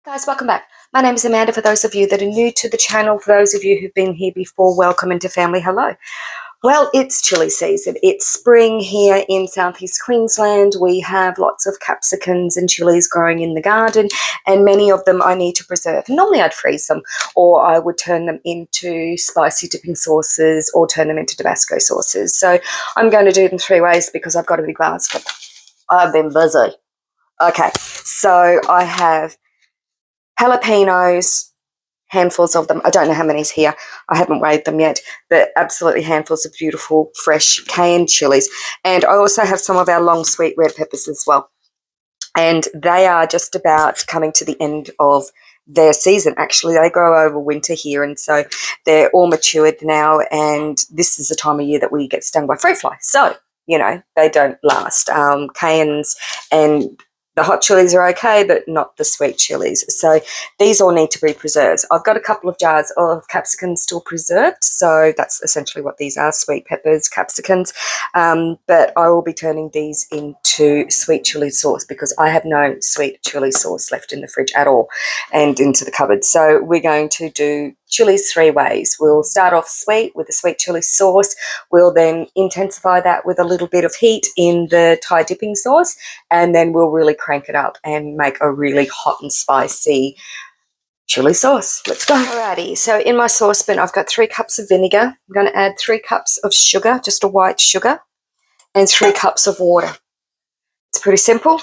Guys, welcome back. My name is Amanda. For those of you that are new to the channel, for those of you who've been here before, welcome into family. Hello. Well, it's chili season. It's spring here in southeast Queensland. We have lots of capsicums and chilies growing in the garden, and many of them I need to preserve. Normally I'd freeze them, or I would turn them into spicy dipping sauces or turn them into Tabasco sauces. So I'm going to do them three ways because I've got a big basket. I've been busy. Okay, so I have jalapenos, handfuls of them. I don't know how many's here. I haven't weighed them yet, but absolutely handfuls of beautiful, fresh cayenne chilies. And I also have some of our long sweet red peppers as well. And they are just about coming to the end of their season. Actually, they grow over winter here, and so they're all matured now, and this is the time of year that we get stung by fruit fly. So, you know, they don't last. Cayennes and the hot chilies are okay, but not the sweet chilies. So these all need to be preserved. I've got a couple of jars of capsicums still preserved. So that's essentially what these are, sweet peppers, capsicums. But I will be turning these into sweet chili sauce because I have no sweet chili sauce left in the fridge at all and into the cupboard. So we're going to do chilies three ways. We'll start off sweet with the sweet chili sauce. We'll then intensify that with a little bit of heat in the Thai dipping sauce, and then we'll really crank it up and make a really hot and spicy chili sauce. Let's go. Alrighty, so in my saucepan I've got 3 cups of vinegar. I'm going to add 3 cups of sugar, just a white sugar, and 3 cups of water. It's pretty simple.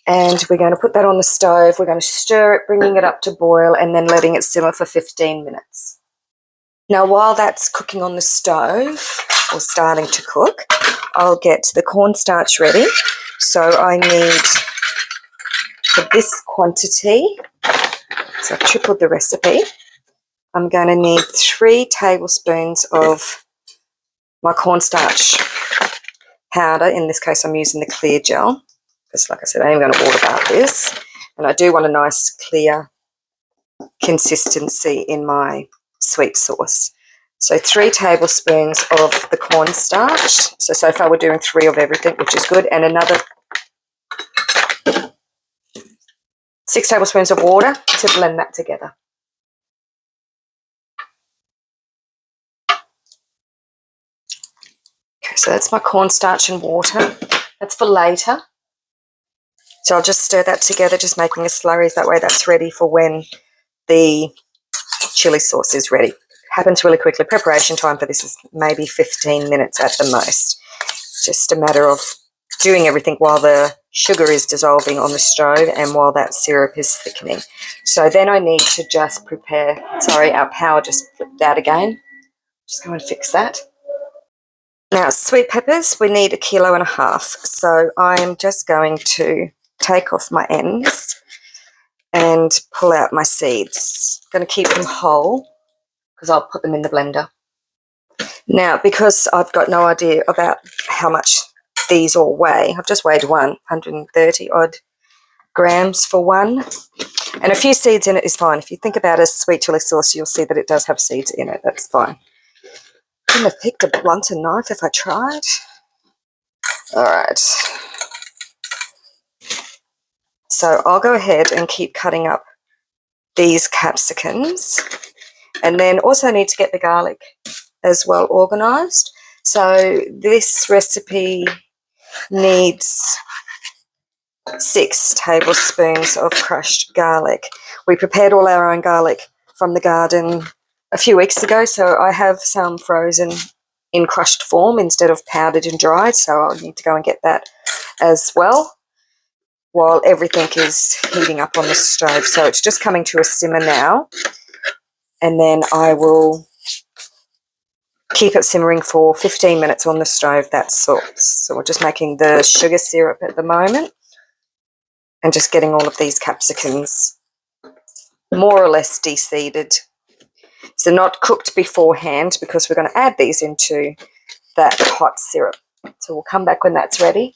And we're going to put that on the stove. We're going to stir it, bringing it up to boil, and then letting it simmer for 15 minutes. Now, while that's cooking on the stove, or starting to cook, I'll get the cornstarch ready. So I need, for this quantity, so I've tripled the recipe, I'm going to need 3 tablespoons of my cornstarch powder. In this case, I'm using the clear gel. Because like I said, I am going to water bath this, and I do want a nice clear consistency in my sweet sauce. So 3 tablespoons of the cornstarch. So far we're doing 3 of everything, which is good, and another 6 tablespoons of water to blend that together. Okay, so that's my cornstarch and water. That's for later. So I'll just stir that together, just making a slurry. That way that's ready for when the chili sauce is ready. Happens really quickly. Preparation time for this is maybe 15 minutes at the most. Just a matter of doing everything while the sugar is dissolving on the stove and while that syrup is thickening. So then I need to just prepare, sorry, our power just flipped out again. Just go and fix that. Now, sweet peppers, we need 1.5 kilos. So I'm just going to take off my ends and pull out my seeds. I'm going to keep them whole because I'll put them in the blender. Now, because I've got no idea about how much these all weigh, I've just weighed one, 130 odd grams for one. And a few seeds in it is fine. If you think about a sweet chili sauce, you'll see that it does have seeds in it. That's fine. I couldn't have picked a blunter knife if I tried. All right. So I'll go ahead and keep cutting up these capsicums, and then also need to get the garlic as well organised. So this recipe needs 6 tablespoons of crushed garlic. We prepared all our own garlic from the garden a few weeks ago, so I have some frozen in crushed form instead of powdered and dried, so I'll need to go and get that as well while everything is heating up on the stove. So it's just coming to a simmer now, and then I will keep it simmering for 15 minutes on the stove, that sort. So we're just making the sugar syrup at the moment and just getting all of these capsicums more or less de-seeded. So not cooked beforehand because we're going to add these into that hot syrup. So we'll come back when that's ready.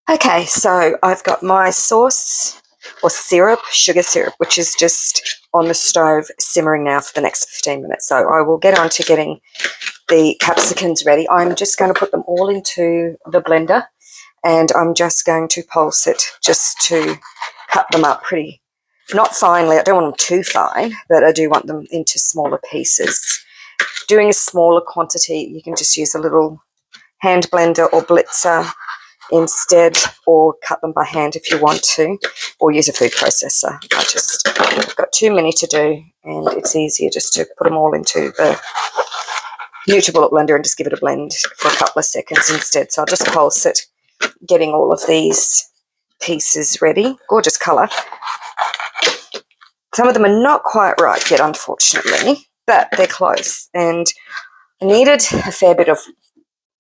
Okay, so I've got my sauce or syrup, sugar syrup, which is just on the stove simmering now for the next 15 minutes. So I will get on to getting the capsicums ready. I'm just going to put them all into the blender, and I'm just going to pulse it just to cut them up pretty, not finely. I don't want them too fine, but I do want them into smaller pieces. Doing a smaller quantity, you can just use a little hand blender or blitzer instead, or cut them by hand if you want to, or use a food processor. I've got too many to do, and it's easier just to put them all into the NutriBullet blender and just give it a blend for a couple of seconds instead. So I'll just pulse it, getting all of these pieces ready. Gorgeous colour. Some of them are not quite ripe yet, unfortunately, but they're close. And I needed a fair bit of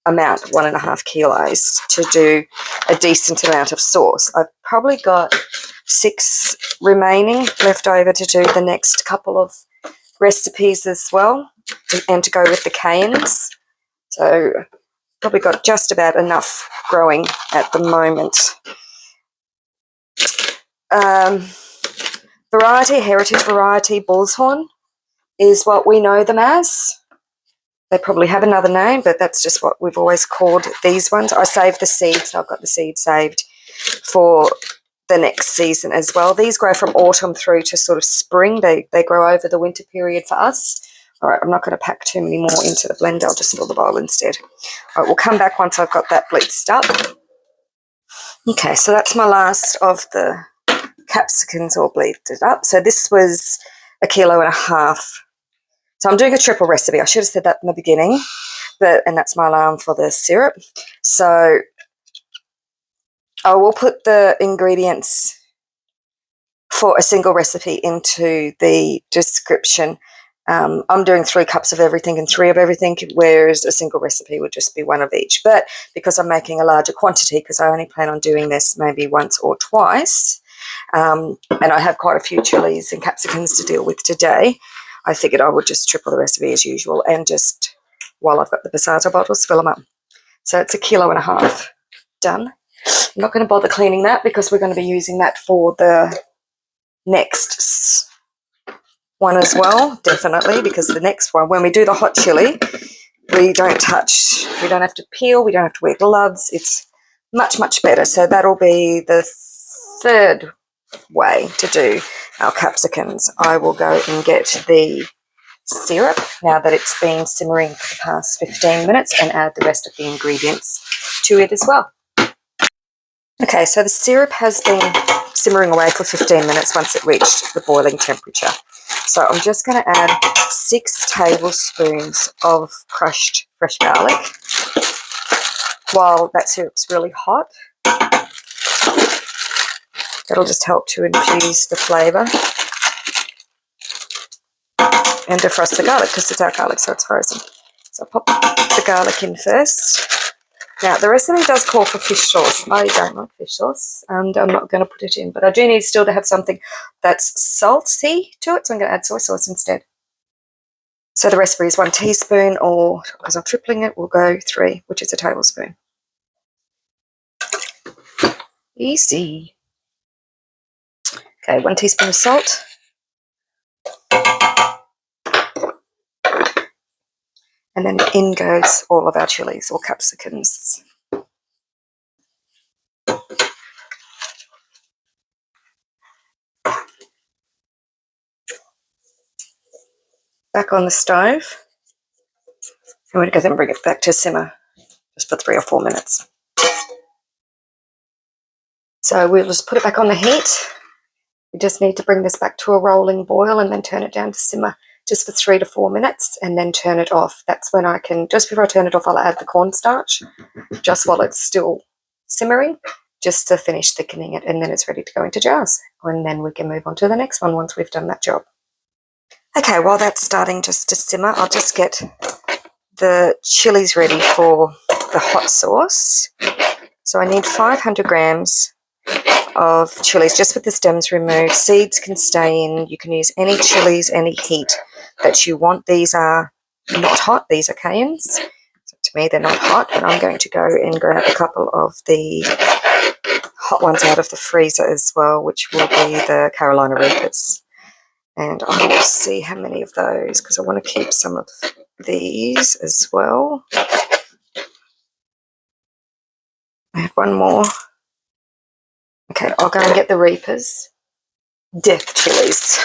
amount, 1.5 kilos, to do a decent amount of sauce. I've probably got 6 remaining left over to do the next couple of recipes as well, and to go with the cayennes. So probably got just about enough growing at the moment. Heritage variety bullshorn is what we know them as. They probably have another name, but that's just what we've always called these ones. I saved the seeds, so I've got the seed saved for the next season as well. These grow from autumn through to sort of spring. They grow over the winter period for us. All right, I'm not going to pack too many more into the blender. I'll just fill the bowl instead. All right, we'll come back once I've got that blitzed up. Okay, so that's my last of the capsicums all bleeded up. So this was 1.5 kilos. So I'm doing a triple recipe. I should have said that in the beginning, and that's my alarm for the syrup. So I will put the ingredients for a single recipe into the description. I'm doing 3 cups of everything and 3 of everything, whereas a single recipe would just be 1 of each. But because I'm making a larger quantity, because I only plan on doing this maybe once or twice, and I have quite a few chilies and capsicums to deal with today, I figured I would just triple the recipe as usual, and just, while I've got the passata bottles, fill them up. So it's 1.5 kilos done. I'm not going to bother cleaning that because we're going to be using that for the next one as well, definitely, because the next one, when we do the hot chili, we don't have to peel, we don't have to wear gloves. It's much, much better. So that'll be the 3rd way to do our capsicums. I will go and get the syrup now that it's been simmering for the past 15 minutes, and add the rest of the ingredients to it as well. Okay, so the syrup has been simmering away for 15 minutes once it reached the boiling temperature. So I'm just going to add 6 tablespoons of crushed fresh garlic while that syrup's really hot. That'll just help to infuse the flavour and defrost the garlic, because it's our garlic, so it's frozen. So I'll pop the garlic in first. Now, the recipe does call for fish sauce. I don't like fish sauce, and I'm not going to put it in, but I do need still to have something that's salty to it, so I'm going to add soy sauce instead. So the recipe is 1 teaspoon, or because I'm tripling it, we'll go 3, which is a tablespoon. Easy. Okay, 1 teaspoon of salt. And then in goes all of our chilies or capsicums. Back on the stove. And we're going to then bring it back to simmer just for 3 or 4 minutes. So we'll just put it back on the heat. We just need to bring this back to a rolling boil and then turn it down to simmer just for 3 to 4 minutes, and then turn it off. That's when I can, just before I turn it off, I'll add the cornstarch just while it's still simmering, just to finish thickening it, and then it's ready to go into jars. And then we can move on to the next one once we've done that job. Okay, while that's starting just to simmer, I'll just get the chilies ready for the hot sauce. So I need 500 grams of chilies, just with the stems removed. Seeds can stay in. You can use any chilies, any heat that you want. These are not hot. These are cayennes. So to me, they're not hot, but I'm going to go and grab a couple of the hot ones out of the freezer as well, which will be the Carolina Reapers. And I will see how many of those, because I want to keep some of these as well. I had one more. Okay, I'll go and get the Reapers. death chilies.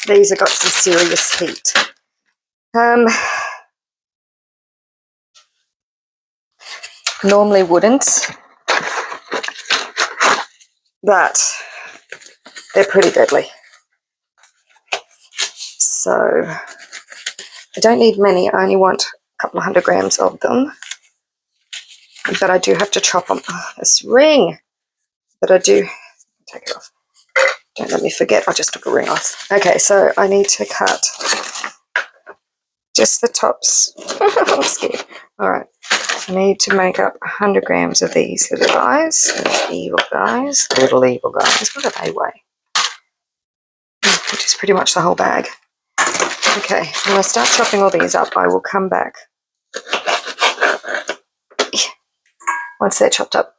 These have got some serious heat. Normally wouldn't, but they're pretty deadly. So I don't need many. I only want a couple of 100 grams of them. But I do have to chop them. Oh, this ring. But I do take it off. Don't let me forget. I just took a ring off. Okay, so I need to cut just the tops. I'm scared. All right. I need to make up 100 grams of these little guys. Evil guys. Little evil guys. What do they weigh? Which is pretty much the whole bag. Okay, when I start chopping all these up, I will come back once they're chopped up.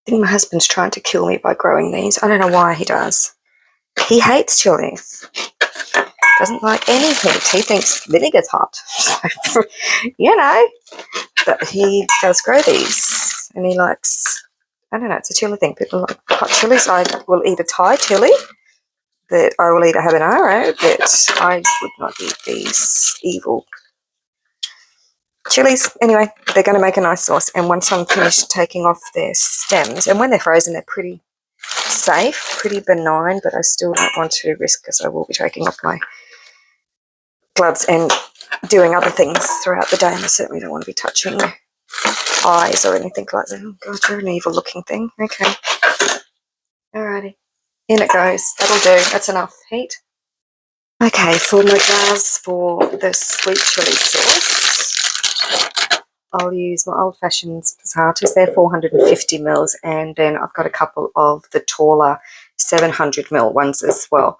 I think my husband's trying to kill me by growing these. I don't know why he does. He hates chilies. Doesn't like any heat. He thinks vinegar's hot. You know. But he does grow these. And he likes, I don't know, it's a chili thing. People like hot chilies. I will eat a Thai chili. That I will eat a habanero. But I would not eat these evil chilies. Anyway, they're going to make a nice sauce. And once I'm finished taking off their stems, and when they're frozen, they're pretty safe, pretty benign, but I still don't want to risk because I will be taking off my gloves and doing other things throughout the day, and I certainly don't want to be touching eyes or anything like that. Oh God, you're an evil looking thing. Okay. Alrighty. In it goes. That'll do. That's enough heat. Okay, for my jars for the sweet chili sauce, I'll use my old-fashioned passatas. They're 450 mils, and then I've got a couple of the taller 700 ml ones as well.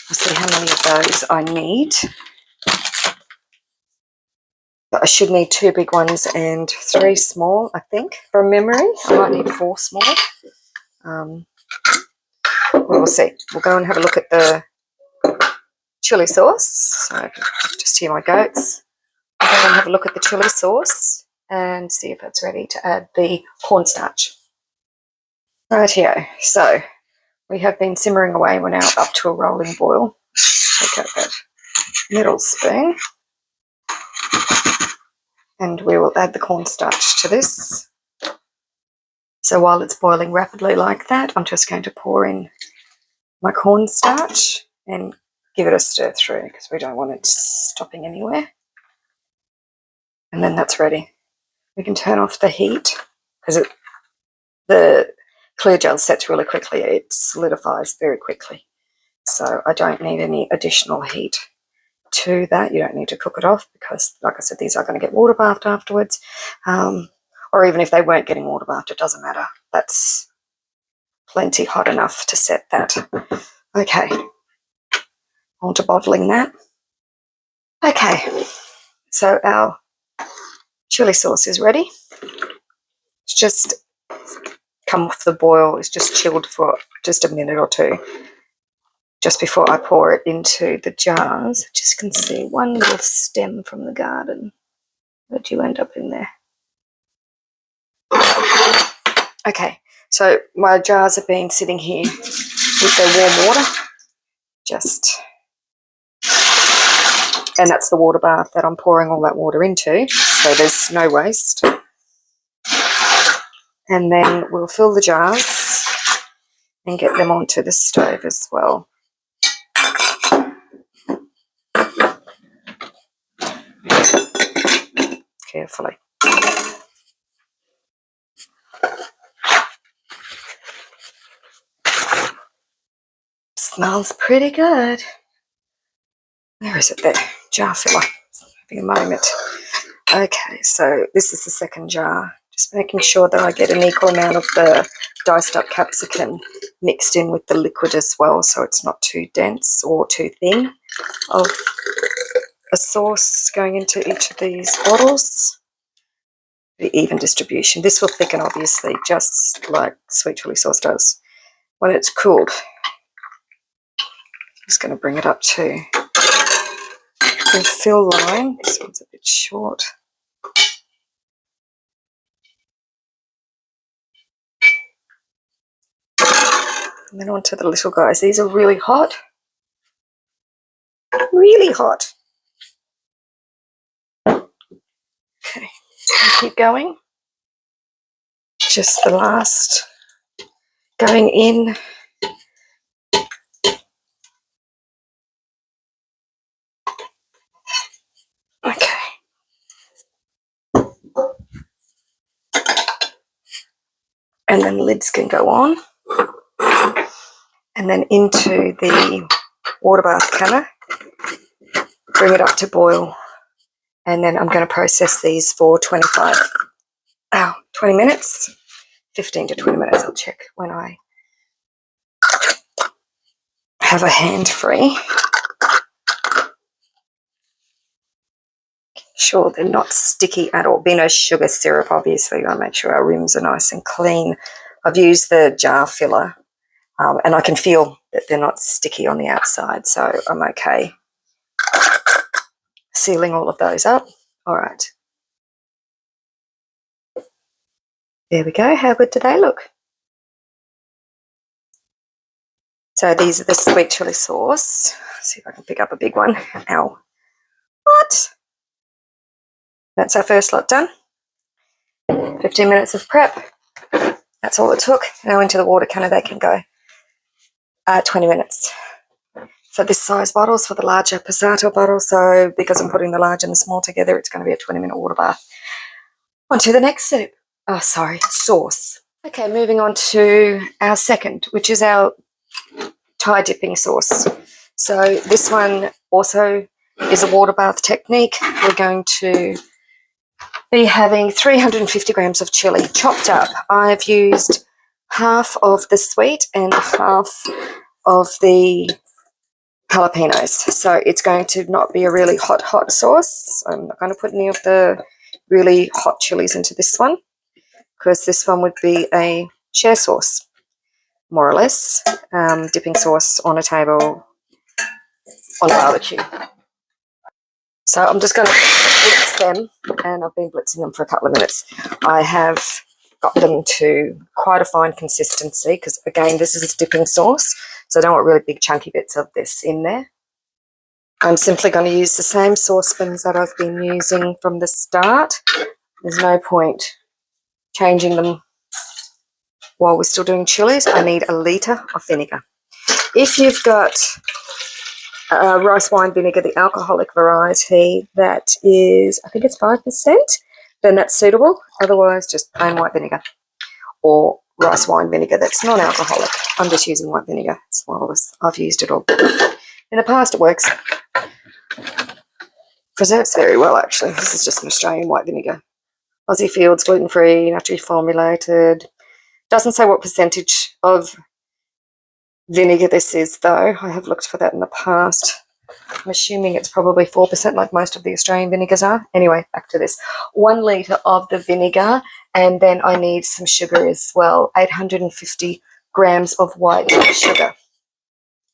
I'll see how many of those I need. But I should need 2 big ones and 3 small, I think, from memory. I might need 4 small. We'll see. We'll go and have a look at the chili sauce. So I can just hear my goats. We'll go and have a look at the chili sauce and see if it's ready to add the cornstarch. Rightio. So we have been simmering away. We're now up to a rolling boil. Take out that middle spoon. And we will add the cornstarch to this. So while it's boiling rapidly like that, I'm just going to pour in my cornstarch and give it a stir through because we don't want it stopping anywhere. And then that's ready. We can turn off the heat because the clear gel sets really quickly. It solidifies very quickly. So I don't need any additional heat to that. You don't need to cook it off because, like I said, these are going to get water bathed afterwards. Or even if they weren't getting water bathed, it doesn't matter. That's plenty hot enough to set that. Okay, on to bottling that. Okay, so our chili sauce is ready. It's just come off the boil. It's just chilled for just a minute or two just before I pour it into the jars. Just can see one little stem from the garden. Where'd you end up in there? Okay, so my jars have been sitting here with their warm water. And that's the water bath that I'm pouring all that water into, so there's no waste. And then we'll fill the jars and get them onto the stove as well. Carefully. Smells pretty good. Where is it there? Jar filler. Having a moment. Okay, so this is the second jar. Just making sure that I get an equal amount of the diced up capsicum mixed in with the liquid as well, so it's not too dense or too thin of a sauce going into each of these bottles. The even distribution. This will thicken, obviously, just like sweet chili sauce does when it's cooled. Just going to bring it up to the fill line. This one's a bit short. And then onto the little guys. These are really hot. Really hot. Okay, keep going. Just the last going in. Okay. And then lids can go on. And then into the water bath canner. Bring it up to boil. And then I'm going to process these for 20 minutes. 15 to 20 minutes. I'll check when I have a hand free. Sure, they're not sticky at all. Be no sugar syrup, obviously. I'll make sure our rims are nice and clean. I've used the jar filler, and I can feel that they're not sticky on the outside, so I'm okay sealing all of those up. All right. There we go. How good do they look? So these are the sweet chili sauce. Let's see if I can pick up a big one. Ow. What? That's our first lot done. 15 minutes of prep. That's all it took. Now into the water canner they can go. 20 minutes. For this size bottles, for the larger Passato bottle, so because I'm putting the large and the small together, it's going to be a 20-minute water bath. On to the next soup. Oh, sorry, sauce. Okay, moving on to our second, which is our Thai dipping sauce. So this one also is a water bath technique. We're going to be having 350 grams of chili chopped up. I've used half of the sweet and half of the jalapenos. So it's going to not be a really hot sauce. I'm not going to put any of the really hot chilies into this one because this one would be a share sauce, more or less, dipping sauce on a table on a barbecue. So I'm just going to blitz them, and I've been blitzing them for a couple of minutes. I have got them to quite a fine consistency because, again, this is a dipping sauce, so I don't want really big chunky bits of this in there. I'm simply going to use the same saucepans that I've been using from the start. There's no point changing them while we're still doing chilies. I need a litre of vinegar. If you've got rice wine vinegar, the alcoholic variety, that is, I think it's 5%, then that's suitable. Otherwise, just plain white vinegar or rice wine vinegar that's non-alcoholic. I'm just using white vinegar. That's why I've used it all. In the past, it works. Preserves very well, actually. This is just an Australian white vinegar. Aussie Fields, gluten-free, naturally formulated. Doesn't say what percentage of vinegar this is, though. I have looked for that in the past. I'm assuming it's probably 4%, like most of the Australian vinegars are. Anyway, back to this. 1 litre of the vinegar, and then I need some sugar as well. 850 grams of white sugar.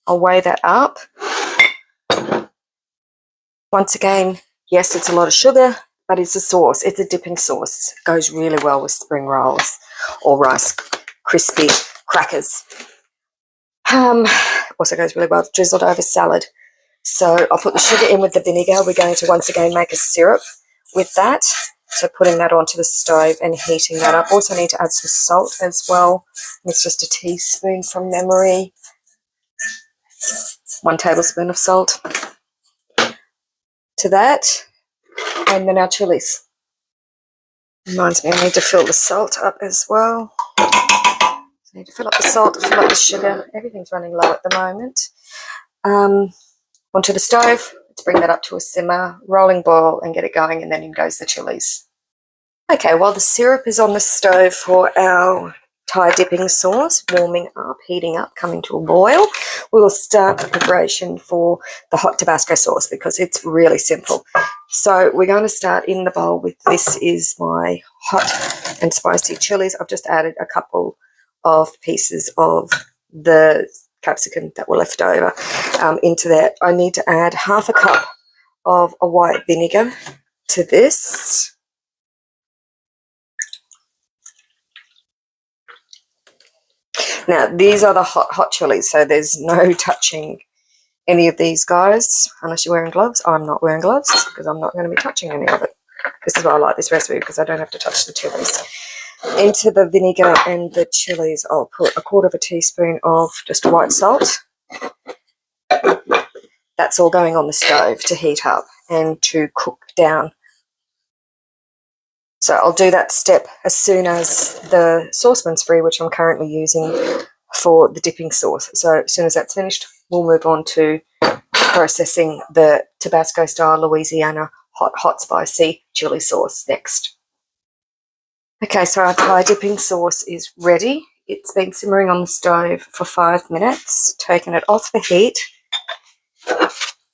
I'll weigh that up. Once again, yes, it's a lot of sugar, but it's a sauce. It's a dipping sauce. It goes really well with spring rolls or Rice crispy crackers. Also goes really well drizzled over salad. So I'll put the sugar in with the vinegar. We're going to once again make a syrup with that. So putting that onto the stove and heating that up. Also need to add some salt as well. It's just a teaspoon from memory. 1 tablespoon of salt to that. And then our chilies. Reminds me I need to fill the salt up as well. I need to fill up the salt, fill up the sugar. Everything's running low at the moment. Onto the stove. Let's bring that up to a simmer, rolling boil, and get it going, and then in goes the chilies. Okay, while the syrup is on the stove for our Thai dipping sauce, warming up, heating up, coming to a boil, we will start the preparation for the hot Tabasco sauce because it's really simple. So we're going to start in the bowl with, this is my hot and spicy chilies. I've just added a couple of pieces of the capsicum that were left over into that. I need to add half a cup of a white vinegar to this. Now, these are the hot chilies, so there's no touching any of these guys unless you're wearing gloves. I'm not wearing gloves because I'm not going to be touching any of it. This is why I like this recipe, because I don't have to touch the chilies. Into the vinegar and the chilies, I'll put 1/4 teaspoon of just white salt. That's all going on the stove to heat up and to cook down. So I'll do that step as soon as the saucepan's free, which I'm currently using for the dipping sauce. So as soon as that's finished, we'll move on to processing the Tabasco style Louisiana hot spicy chili sauce next. Okay, so our Thai dipping sauce is ready. It's been simmering on the stove for 5 minutes, taken it off the heat.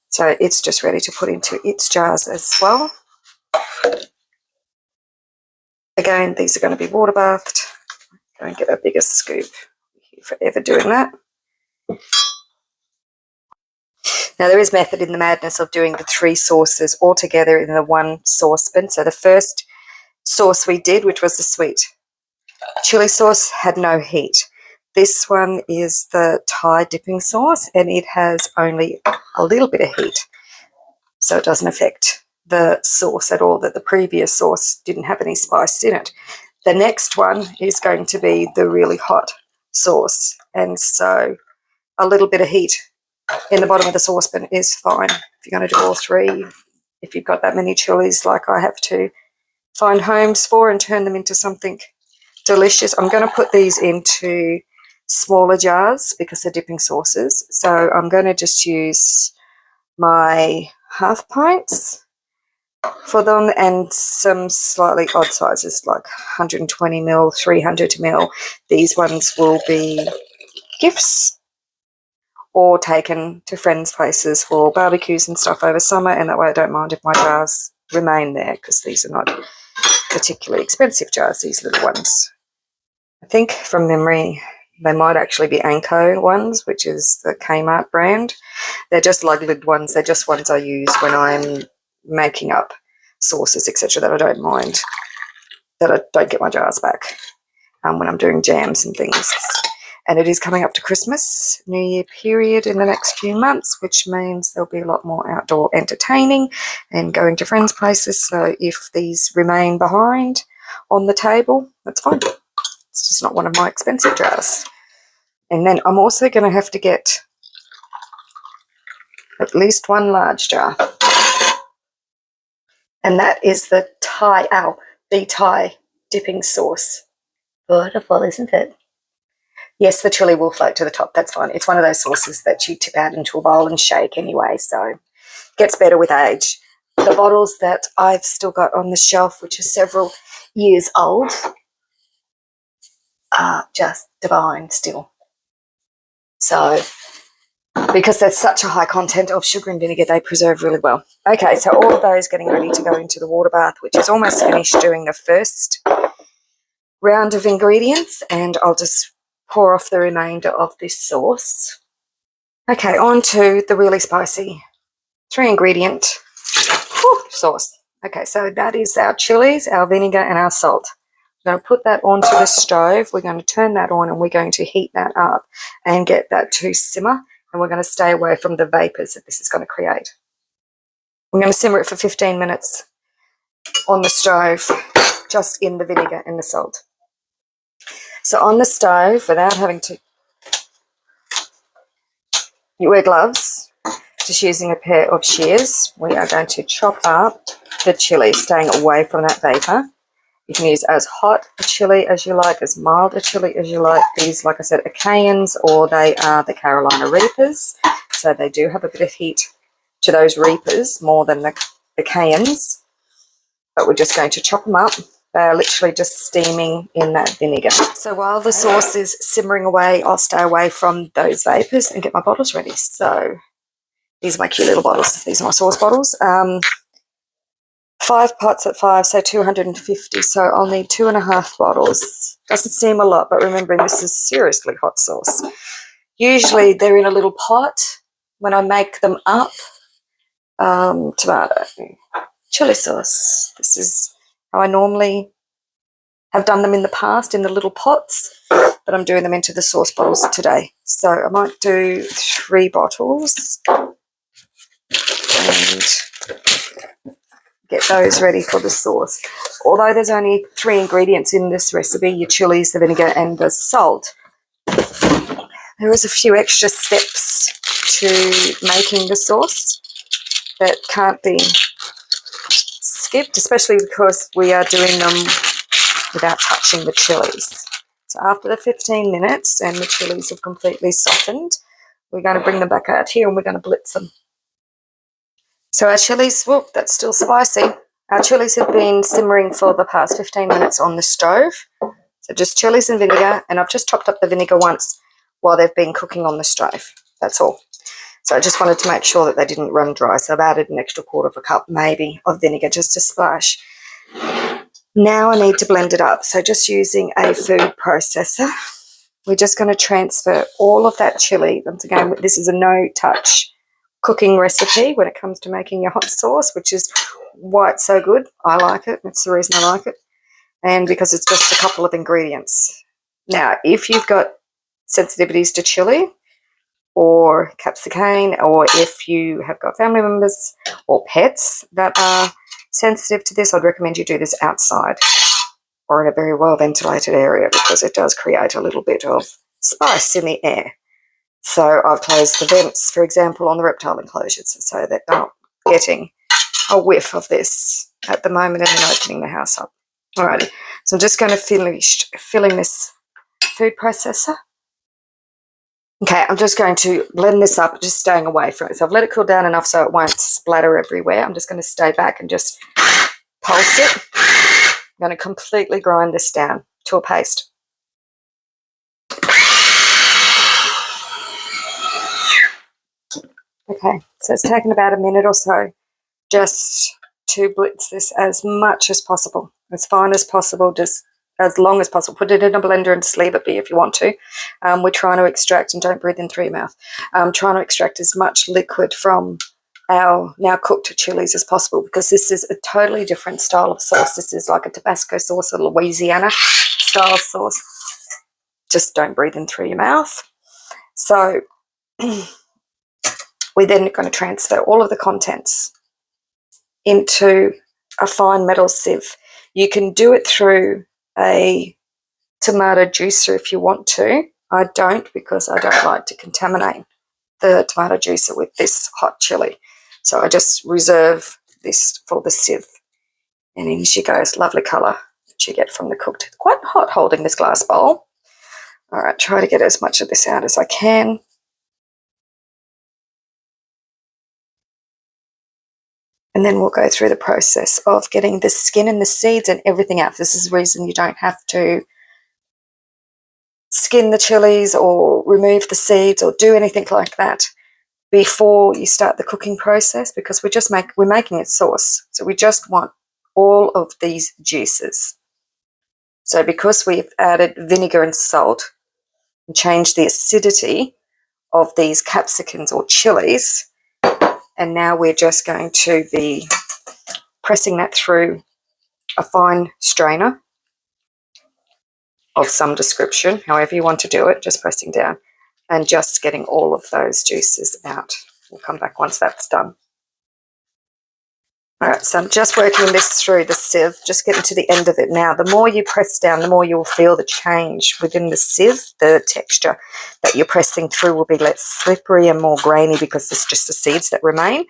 So it's just ready to put into its jars as well. Again, these are going to be water bathed. Go and get a bigger scoop. Forever doing that. Now, there is method in the madness of doing the 3 sauces all together in the one saucepan. So the first sauce we did, which was the sweet chili sauce, had no heat. This one is the Thai dipping sauce, and it has only a little bit of heat. So it doesn't affect the sauce at all, that the previous sauce didn't have any spice in it. The next one is going to be the really hot sauce, and so a little bit of heat in the bottom of the saucepan is fine. If you're going to do all 3, if you've got that many chilies like I have to find homes for and turn them into something delicious. I'm going to put these into smaller jars because they're dipping sauces. So I'm going to just use my half pints for them and some slightly odd sizes like 120 ml, 300 ml. These ones will be gifts or taken to friends' places for barbecues and stuff over summer, and that way I don't mind if my jars remain there because these are not particularly expensive jars, these little ones. I think from memory they might actually be Anko ones, which is the Kmart brand. They're just lug-lid ones. They're just ones I use when I'm making up sauces, etc., that I don't mind, that I don't get my jars back when I'm doing jams and things. And it is coming up to Christmas, New Year period in the next few months, which means there'll be a lot more outdoor entertaining and going to friends' places. So if these remain behind on the table, that's fine. It's just not one of my expensive jars. And then I'm also going to have to get at least 1 large jar. And that is the Thai dipping sauce. Beautiful, isn't it? Yes, the chili will float to the top. That's fine. It's one of those sauces that you tip out into a bowl and shake anyway, so it gets better with age. The bottles that I've still got on the shelf, which are several years old, are just divine still. So because there's such a high content of sugar and vinegar, they preserve really well. Okay, so all of those getting ready to go into the water bath, which is almost finished doing the first round of ingredients, and I'll just pour off the remainder of this sauce. Okay, on to the really spicy 3-ingredient sauce. Okay, so that is our chilies, our vinegar, and our salt. We're going to put that onto the stove. We're going to turn that on and we're going to heat that up and get that to simmer, and we're going to stay away from the vapors that this is going to create. We're going to simmer it for 15 minutes on the stove, just in the vinegar and the salt. So on the stove, without having to, you wear gloves, just using a pair of shears, we are going to chop up the chili, staying away from that vapor. You can use as hot a chili as you like, as mild a chili as you like. These, like I said, are Cayennes, or they are the Carolina Reapers. So they do have a bit of heat to those Reapers, more than the Cayennes. But we're just going to chop them up. They are literally just steaming in that vinegar. So while the sauce is simmering away, I'll stay away from those vapors and get my bottles ready. So these are my cute little bottles. These are my sauce bottles. 5 pots at 5, so 250. So I'll need 2.5 bottles. Doesn't seem a lot, but remembering this is seriously hot sauce. Usually they're in a little pot when I make them up. Tomato, chili sauce. This is how I normally have done them in the past, in the little pots. but I'm doing them into the sauce bottles today. So I might do 3 bottles and get those ready for the sauce. Although there's only 3 ingredients in this recipe, your chilies, the vinegar and the salt, there is a few extra steps to making the sauce that can't be skipped, especially because we are doing them without touching the chilies. So after the 15 minutes and the chilies have completely softened, we're going to bring them back out here and we're going to blitz them. So our chilies, well, that's still spicy. Our chilies have been simmering for the past 15 minutes on the stove. So just chilies and vinegar, and I've just topped up the vinegar once while they've been cooking on the stove. That's all. So I just wanted to make sure that they didn't run dry. So I've added an extra 1/4 cup maybe of vinegar just to splash. Now I need to blend it up. So just using a food processor, we're just going to transfer all of that chili. Once again, this is a no-touch cooking recipe when it comes to making your hot sauce, which is why it's so good. I like it. That's the reason I like it. And because it's just a couple of ingredients. Now, if you've got sensitivities to chili or capsicum, or if you have got family members or pets that are sensitive to this, I'd recommend you do this outside or in a very well ventilated area, because it does create a little bit of spice in the air. So I've closed the vents, for example, on the reptile enclosures so that they're not getting a whiff of this at the moment and then opening the house up. Alrighty, so I'm just going to finish filling this food processor. Okay, I'm just going to blend this up, just staying away from it. So I've let it cool down enough so it won't splatter everywhere. I'm just going to stay back and just pulse it. I'm going to completely grind this down to a paste. Okay, so it's taken about a minute or so just to blitz this as much as possible, as fine as possible, just as long as possible. Put it in a blender and just leave it be if you want to. We're trying to extract, and don't breathe in through your mouth, trying to extract as much liquid from our now cooked chilies as possible, because this is a totally different style of sauce. This is like a Tabasco sauce, a Louisiana style sauce. Just don't breathe in through your mouth. So we're then going to transfer all of the contents into a fine metal sieve. You can do it through a tomato juicer if you want to. I don't, because I don't like to contaminate the tomato juicer with this hot chili. So I just reserve this for the sieve. And in she goes. Lovely colour that you get from the cooked. Quite hot holding this glass bowl. All right, try to get as much of this out as I can. And then we'll go through the process of getting the skin and the seeds and everything out. This is the reason you don't have to skin the chilies or remove the seeds or do anything like that before you start the cooking process, because we're making it sauce. So we just want all of these juices. So because we've added vinegar and salt and changed the acidity of these capsicums or chilies, and now we're just going to be pressing that through a fine strainer of some description, however you want to do it, just pressing down and just getting all of those juices out. We'll come back once that's done. All right, so I'm just working this through the sieve, just getting to the end of it now. The more you press down, the more you'll feel the change within the sieve. The texture that you're pressing through will be less slippery and more grainy, because it's just the seeds that remain.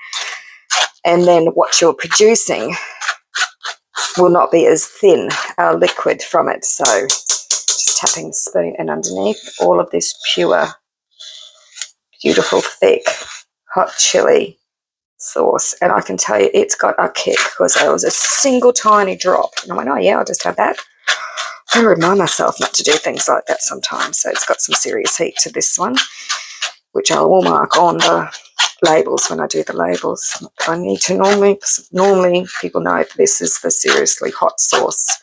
And then what you're producing will not be as thin, liquid from it. So just tapping the spoon and underneath all of this pure, beautiful, thick, hot chili sauce. And I can tell you it's got a kick, because there was a single tiny drop. And I went, oh yeah, I'll just have that. I remind myself not to do things like that sometimes. So it's got some serious heat to this one, which I will mark on the labels when I do the labels. I need to normally people know this is the seriously hot sauce.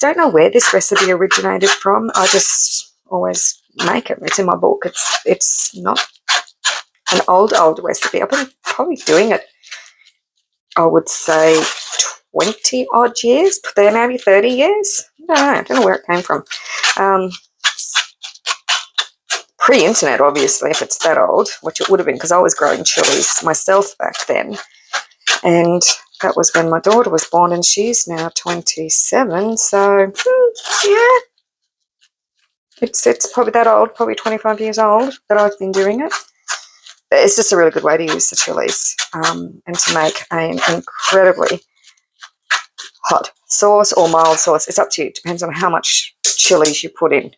Don't know where this recipe originated from. I just always make it. It's in my book. It's not an old recipe. I've been probably doing it, I would say, 20 odd years, maybe 30 years. I don't know where it came from. pre-internet, obviously, if it's that old, which it would have been because I was growing chilies myself back then. And that was when my daughter was born, and she's now 27. So, yeah, it's probably that old, probably 25 years old that I've been doing it. But it's just a really good way to use the chilies and to make an incredibly hot sauce or mild sauce. It's up to you. It depends on how much chilies you put in.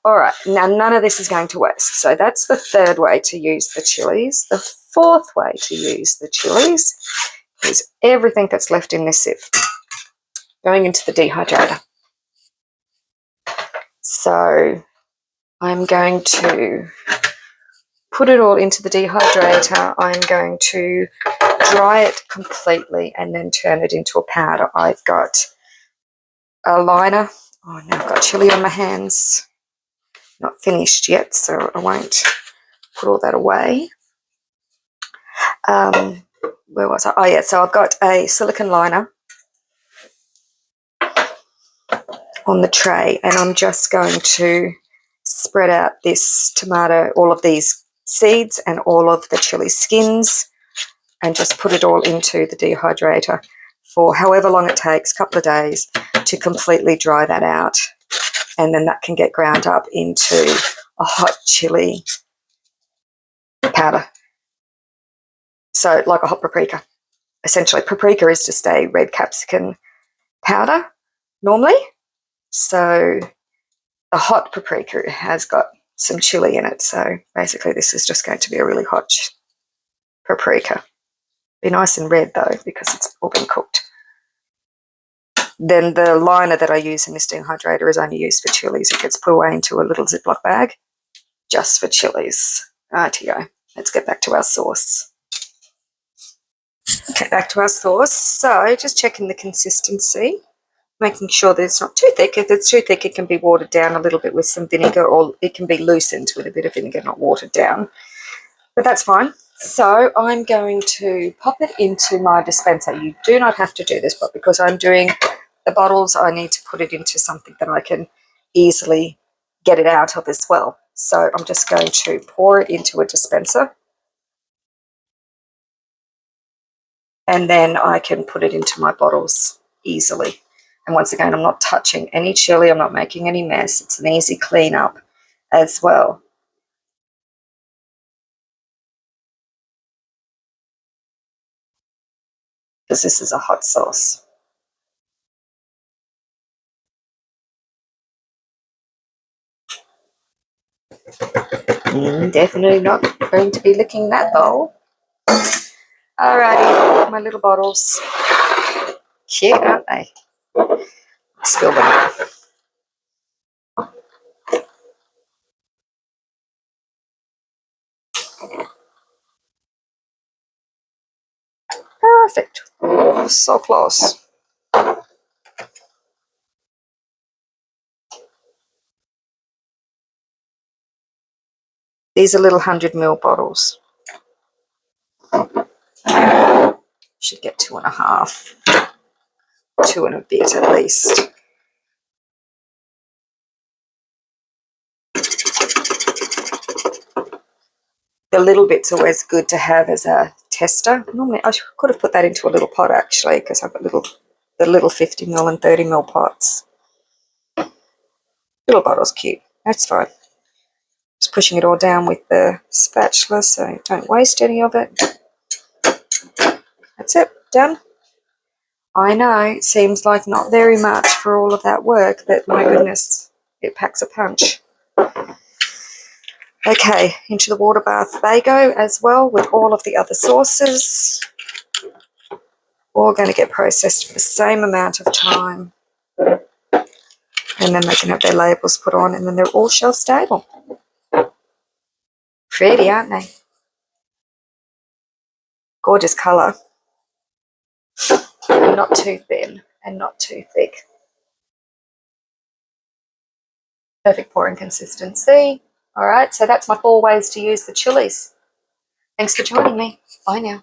All right, now none of this is going to waste. So that's the third way to use the chilies. The fourth way to use the chilies is everything that's left in this sieve going into the dehydrator. So I'm going to put it all into the dehydrator. I'm going to dry it completely and then turn it into a powder. I've got a liner. Oh, now I've got chili on my hands. Not finished yet, so I won't put all that away. Where was I? Oh, yeah, so I've got a silicone liner on the tray, and I'm just going to spread out this tomato, all of these seeds and all of the chili skins, and just put it all into the dehydrator for however long it takes, a couple of days, to completely dry that out. And then that can get ground up into a hot chili powder. So like a hot paprika. Essentially, paprika is just a red capsicum powder normally. So the hot paprika has got some chili in it. So basically this is just going to be a really hot paprika. Be nice and red though, because it's all been cooked. Then the liner that I use in this dehydrator is only used for chilies. It gets put away into a little Ziploc bag just for chilies. Rightio. Let's get back to our sauce. Okay, back to our sauce. So just checking the consistency, making sure that it's not too thick. If it's too thick, it can be watered down a little bit with some vinegar, or it can be loosened with a bit of vinegar, not watered down. But that's fine. So I'm going to pop it into my dispenser. You do not have to do this, but because I'm doing the bottles, I need to put it into something that I can easily get it out of as well. So I'm just going to pour it into a dispenser, and then I can put it into my bottles easily. And once again, I'm not touching any chili. I'm not making any mess. It's an easy cleanup as well. Because this is a hot sauce. Definitely not going to be licking that bowl. Alrighty, my little bottles. Cute, aren't they? Spill them out. Perfect. Oh, so close. These are little 100ml bottles. Should get 2.5, 2 and a bit at least. The little bit's always good to have as a tester. Normally, I could have put that into a little pot actually, because I've got the little 50ml and 30ml pots. Little bottle's cute. That's fine. Just pushing it all down with the spatula so don't waste any of it. That's it. Done. I know, it seems like not very much for all of that work, but my goodness, it packs a punch. Okay, into the water bath they go as well with all of the other sauces. All going to get processed for the same amount of time. And then they can have their labels put on, and then they're all shelf stable. Pretty, aren't they? Gorgeous colour. And not too thin and not too thick. Perfect pouring consistency. All right, so that's my 4 ways to use the chilies. Thanks for joining me. Bye now.